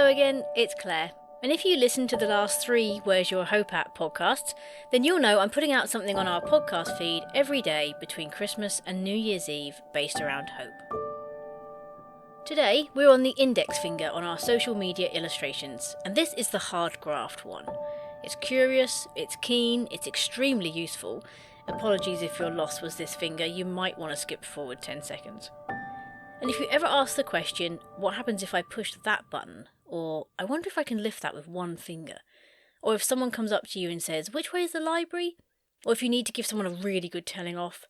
Hello again, it's Claire. And if you listen to the last 3 Where's Your Hope At podcasts, then you'll know I'm putting out something on our podcast feed every day between Christmas and New Year's Eve based around hope. Today, we're on the index finger on our social media illustrations, and this is the hard graft one. It's curious, it's keen, it's extremely useful. Apologies if your loss was this finger, you might want to skip forward 10 seconds. And if you ever ask the question, what happens if I push that button? Or, I wonder if I can lift that with one finger? Or if someone comes up to you and says, which way is the library? Or if you need to give someone a really good telling off?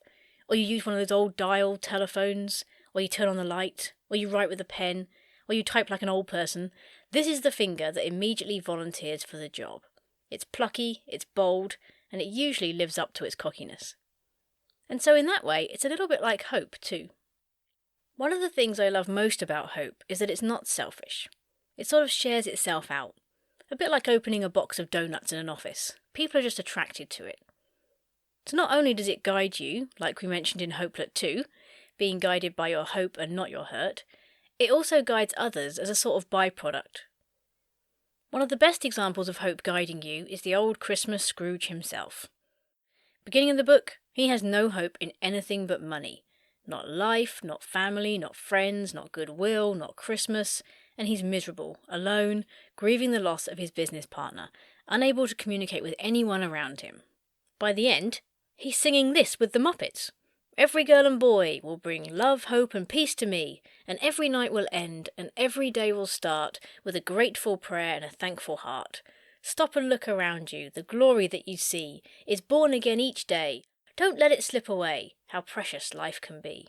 Or you use one of those old dial telephones? Or you turn on the light? Or you write with a pen? Or you type like an old person? This is the finger that immediately volunteers for the job. It's plucky, it's bold, and it usually lives up to its cockiness. And so in that way, it's a little bit like hope too. One of the things I love most about hope is that it's not selfish. It sort of shares itself out. A bit like opening a box of donuts in an office. People are just attracted to it. So not only does it guide you, like we mentioned in Hopelet 2, being guided by your hope and not your hurt, it also guides others as a sort of byproduct. One of the best examples of hope guiding you is the old Christmas Scrooge himself. Beginning of the book, he has no hope in anything but money. Not life, not family, not friends, not goodwill, not Christmas, and he's miserable, alone, grieving the loss of his business partner, unable to communicate with anyone around him. By the end, he's singing this with the Muppets. Every girl and boy will bring love, hope and peace to me, and every night will end, and every day will start with a grateful prayer and a thankful heart. Stop and look around you, the glory that you see is born again each day. Don't let it slip away, how precious life can be.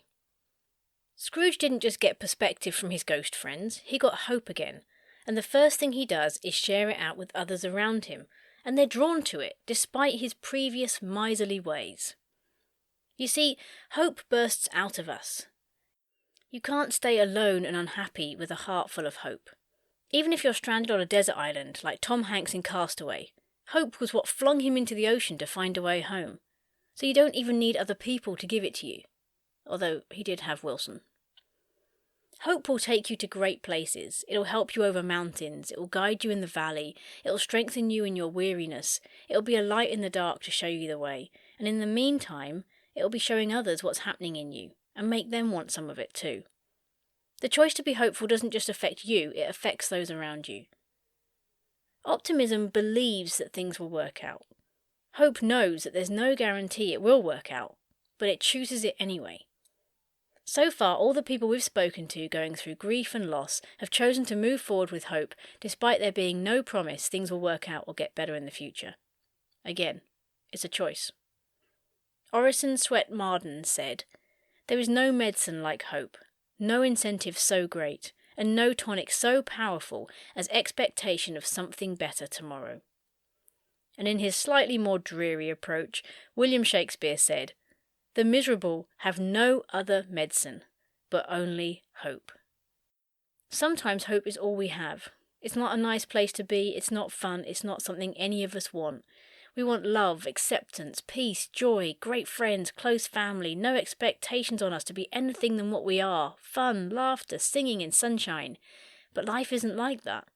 Scrooge didn't just get perspective from his ghost friends, he got hope again, and the first thing he does is share it out with others around him, and they're drawn to it despite his previous miserly ways. You see, hope bursts out of us. You can't stay alone and unhappy with a heart full of hope. Even if you're stranded on a desert island like Tom Hanks in Castaway, hope was what flung him into the ocean to find a way home. So you don't even need other people to give it to you. Although he did have Wilson. Hope will take you to great places. It'll help you over mountains. It will guide you in the valley. It'll strengthen you in your weariness. It'll be a light in the dark to show you the way. And in the meantime, it'll be showing others what's happening in you and make them want some of it too. The choice to be hopeful doesn't just affect you, it affects those around you. Optimism believes that things will work out. Hope knows that there's no guarantee it will work out, but it chooses it anyway. So far, all the people we've spoken to going through grief and loss have chosen to move forward with hope, despite there being no promise things will work out or get better in the future. Again, it's a choice. Orison Swett Marden said, "There is no medicine like hope, no incentive so great, and no tonic so powerful as expectation of something better tomorrow." And in his slightly more dreary approach, William Shakespeare said, "The miserable have no other medicine, but only hope." Sometimes hope is all we have. It's not a nice place to be, it's not fun, it's not something any of us want. We want love, acceptance, peace, joy, great friends, close family, no expectations on us to be anything than what we are, fun, laughter, singing and sunshine. But life isn't like that.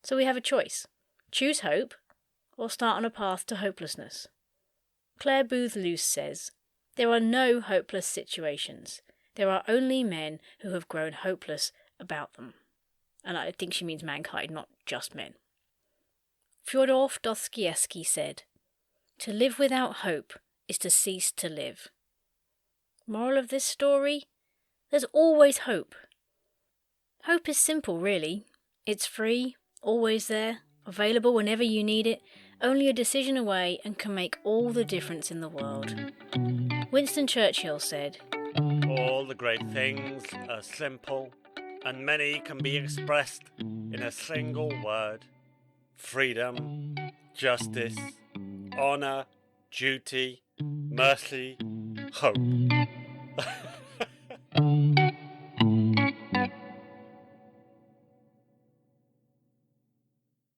So we have a choice. Choose hope, or start on a path to hopelessness. Claire Booth Luce says, "There are no hopeless situations. There are only men who have grown hopeless about them." And I think she means mankind, not just men. Fyodor Dostoevsky said, "To live without hope is to cease to live." Moral of this story? There's always hope. Hope is simple, really. It's free, always there, available whenever you need it, only a decision away, and can make all the difference in the world. Winston Churchill said, "All the great things are simple, and many can be expressed in a single word. Freedom, justice, honour, duty, mercy, hope."